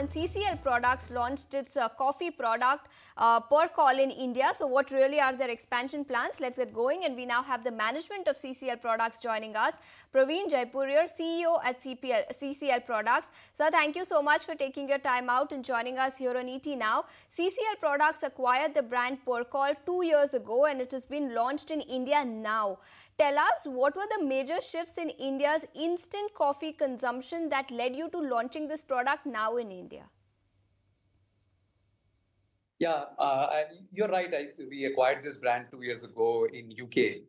and CCL Products launched its coffee product Percol in India. So what really are their expansion plans? Let's get going, and we now have the management of CCL Products joining us. Praveen Jaipuriar, CEO at CCL Products. Sir, thank you so much for taking your time out and joining us here on ET Now. CCL Products acquired the brand Percol 2 years ago, and it has been launched in India now. Tell us, what were the major shifts in India's instant coffee consumption that led you to launching this product now in India? Yeah, you're right. We acquired this brand 2 years ago in UK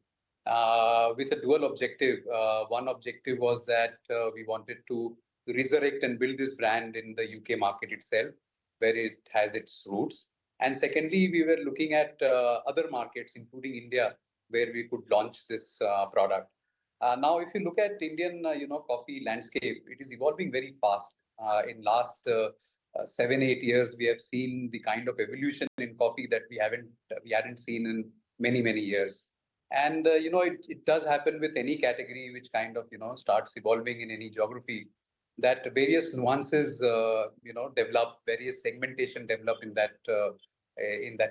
with a dual objective. One objective was that we wanted to resurrect and build this brand in the UK market itself, where it has its roots. And secondly, we were looking at other markets, including India, where we could launch this product. Now, if you look at Indian, coffee landscape, it is evolving very fast. In last 7-8 years, we have seen the kind of evolution in coffee that we hadn't seen in many years. And it does happen with any category which kind of starts evolving in any geography, that various nuances develop, various segmentation develop in that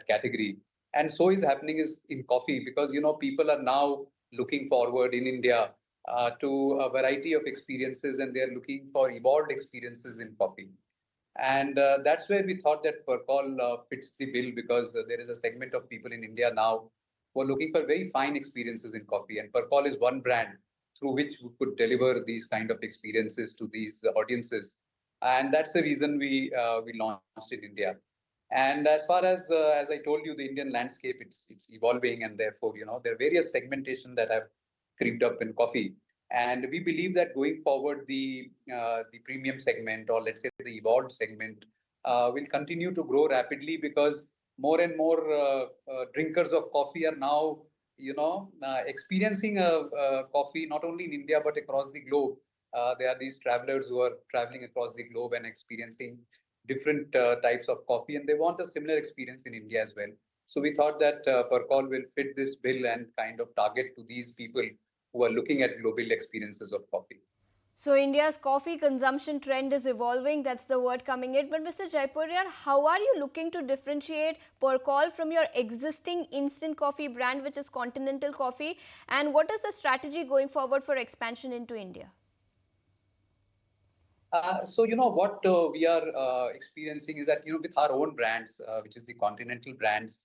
category. And so is happening is in coffee, because people are now looking forward in India to a variety of experiences, and they're looking for evolved experiences in coffee. And that's where we thought that Percol fits the bill, because there is a segment of people in India now who are looking for very fine experiences in coffee. And Percol is one brand through which we could deliver these kind of experiences to these audiences. And that's the reason we launched in India. And as far as I told you, the Indian landscape, it's evolving, and therefore, there are various segmentation that have creeped up in coffee. And we believe that going forward, the premium segment, or let's say the evolved segment, will continue to grow rapidly, because more and more drinkers of coffee are now, experiencing coffee not only in India but across the globe. There are these travelers who are traveling across the globe and experiencing different types of coffee, and they want a similar experience in India as well. So we thought that Percol will fit this bill and kind of target to these people who are looking at global experiences of coffee. So India's coffee consumption trend is evolving, that's the word coming in. But Mr. Jaipuriar, how are you looking to differentiate Percol from your existing instant coffee brand, which is Continental Coffee? And what is the strategy going forward for expansion into India? So what we are experiencing is that with our own brands, which is the Continental brands,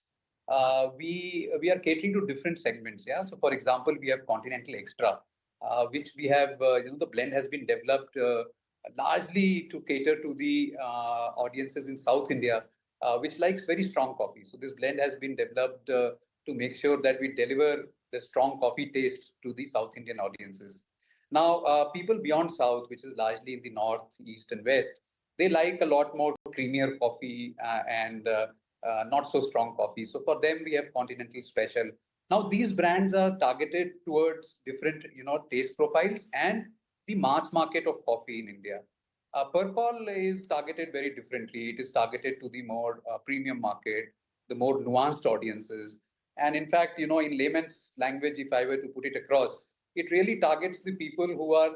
we are catering to different segments. Yeah. So for example, we have Continental Extra, which we have the blend has been developed largely to cater to the audiences in South India, which likes very strong coffee. So this blend has been developed to make sure that we deliver the strong coffee taste to the South Indian audiences. Now, people beyond South, which is largely in the North, East, and West, they like a lot more creamier coffee and not so strong coffee. So for them, we have Continental Special. Now, these brands are targeted towards different, taste profiles and the mass market of coffee in India. Percol is targeted very differently. It is targeted to the more premium market, the more nuanced audiences. And in fact, in layman's language, if I were to put it across, it really targets the people who are,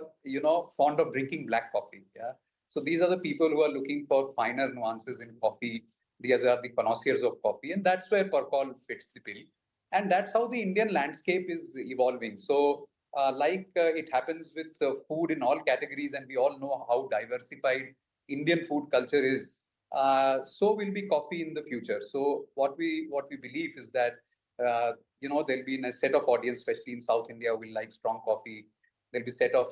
fond of drinking black coffee. Yeah. So these are the people who are looking for finer nuances in coffee. These are the connoisseurs of coffee, and that's where Percol fits the bill. And that's how the Indian landscape is evolving. So, it happens with food in all categories, and we all know how diversified Indian food culture is. So will be coffee in the future. So what we believe is that there'll be a set of audience, especially in South India, who will like strong coffee. There'll be a set of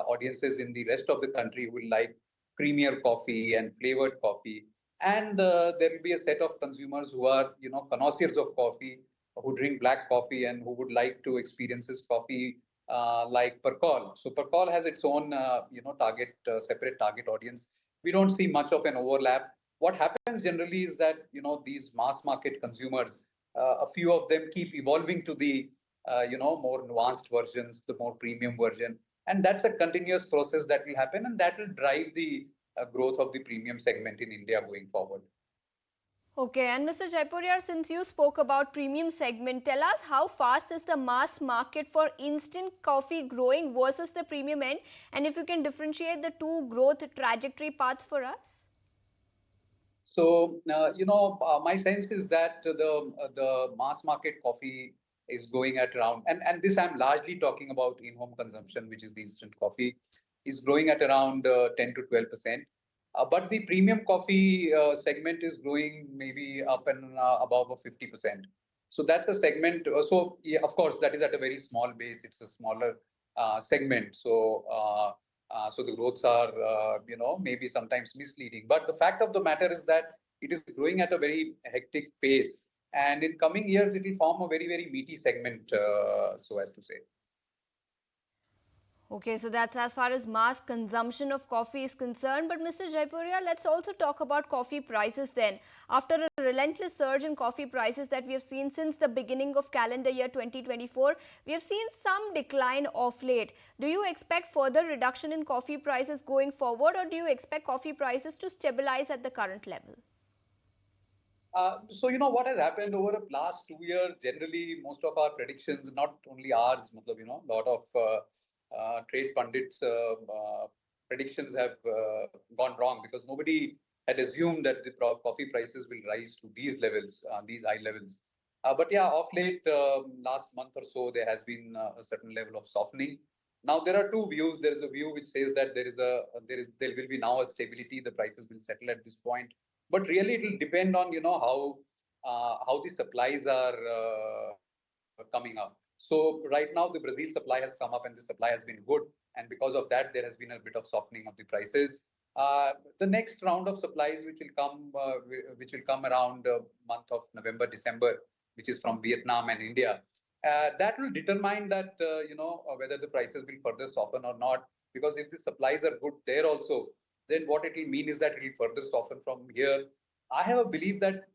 audiences in the rest of the country who will like creamier coffee and flavored coffee. And there will be a set of consumers who are, connoisseurs of coffee, who drink black coffee and who would like to experience this coffee like Percol. So Percol has its own, separate target audience. We don't see much of an overlap. What happens generally is that, these mass market consumers, a few of them keep evolving to the more nuanced versions, the more premium version, and that's a continuous process that will happen, and that will drive the growth of the premium segment in India going forward. Okay, and Mr. Jaipuriar, since you spoke about premium segment, tell us how fast is the mass market for instant coffee growing versus the premium end, and if you can differentiate the two growth trajectory paths for us. My sense is that the mass market coffee is going at around, and this I'm largely talking about in-home consumption, which is the instant coffee, is growing at around 10 to 12%. But the premium coffee segment is growing maybe up and above of 50%. So that's a segment. So yeah, of course, that is at a very small base. It's a smaller segment. So the growths are, maybe sometimes misleading. But the fact of the matter is that it is growing at a very hectic pace. And in coming years, it will form a very, very meaty segment, so as to say. Okay, so that's as far as mass consumption of coffee is concerned. But Mr. Jaipuriar, let's also talk about coffee prices then. After a relentless surge in coffee prices that we have seen since the beginning of calendar year 2024, we have seen some decline of late. Do you expect further reduction in coffee prices going forward, or do you expect coffee prices to stabilize at the current level? What has happened over the last 2 years, generally, most of our predictions, not only ours, a lot of trade pundits' predictions have gone wrong because nobody had assumed that the coffee prices will rise to these levels, these high levels. But yeah, of late, last month or so, there has been a certain level of softening. Now there are two views. There is a view which says that there will be now a stability. The prices will settle at this point, but really it will depend on how the supplies are coming up. So right now the Brazil supply has come up and the supply has been good, and because of that there has been a bit of softening of the prices. The next round of supplies which will come around month of November, December, which is from Vietnam and India. That will determine that whether the prices will further soften or not. Because if the supplies are good there also, then what it will mean is that it will further soften from here. I have a belief that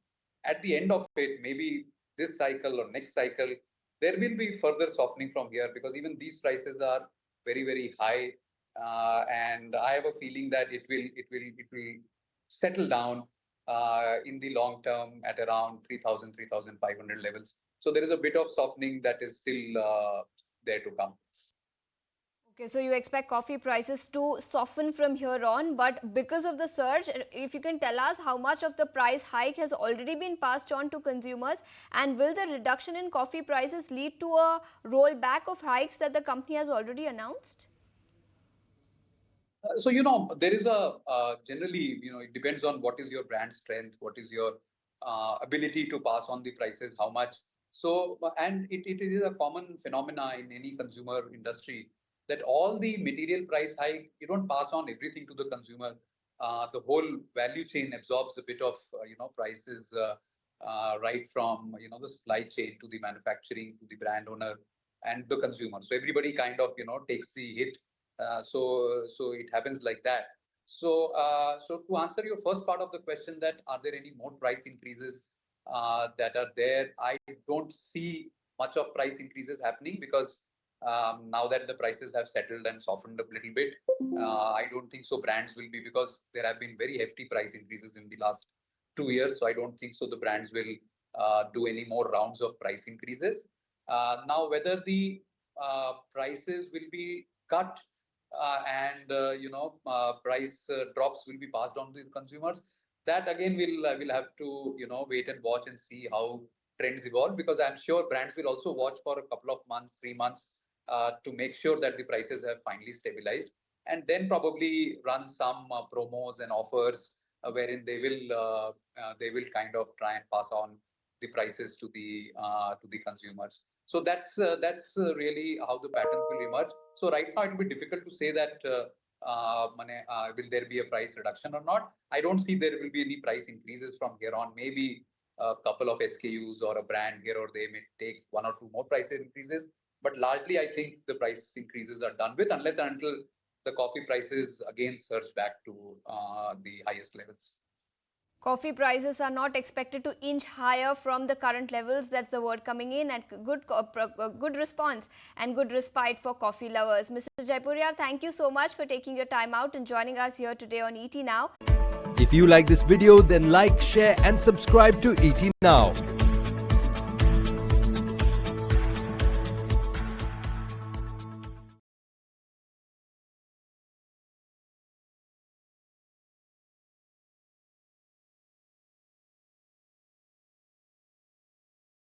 at the end of it, maybe this cycle or next cycle, there will be further softening from here because even these prices are very, very high. And I have a feeling that it will settle down in the long term at around 3,000, 3,500 levels. So there is a bit of softening that is still there to come. Okay, so you expect coffee prices to soften from here on, but because of the surge, if you can tell us how much of the price hike has already been passed on to consumers, and will the reduction in coffee prices lead to a rollback of hikes that the company has already announced? There is generally, it depends on what is your brand strength, what is your ability to pass on the prices, how much. And it is a common phenomena in any consumer industry that all the material price hike, you don't pass on everything to the consumer. The whole value chain absorbs a bit of, prices right from, the supply chain to the manufacturing to the brand owner and the consumer. So everybody kind of, takes the hit. So it happens like that. So to answer your first part of the question, that are there any more price increases that are there? I don't see much of price increases happening because now that the prices have settled and softened a little bit, I don't think so brands will be, because there have been very hefty price increases in the last 2 years. So I don't think so the brands will do any more rounds of price increases. Now, whether the prices will be cut and price drops will be passed on to the consumers, that again will have to wait and watch and see how trends evolve, because I'm sure brands will also watch for a couple of months, 3 months, to make sure that the prices have finally stabilized, and then probably run some promos and offers wherein they will kind of try and pass on the prices to the consumers. So that's really how the patterns will emerge. So right now it will be difficult to say that will there be a price reduction or not. I don't see there will be any price increases from here on. Maybe a couple of SKUs or a brand here or there may take one or two more price increases. But largely, I think the price increases are done with, unless and until the coffee prices again surge back to the highest levels. Coffee prices are not expected to inch higher from the current levels. That's the word coming in, and good response and good respite for coffee lovers. Mr. Jaipuriar, thank you so much for taking your time out and joining us here today on ET Now. If you like this video, then like, share and subscribe to ET Now.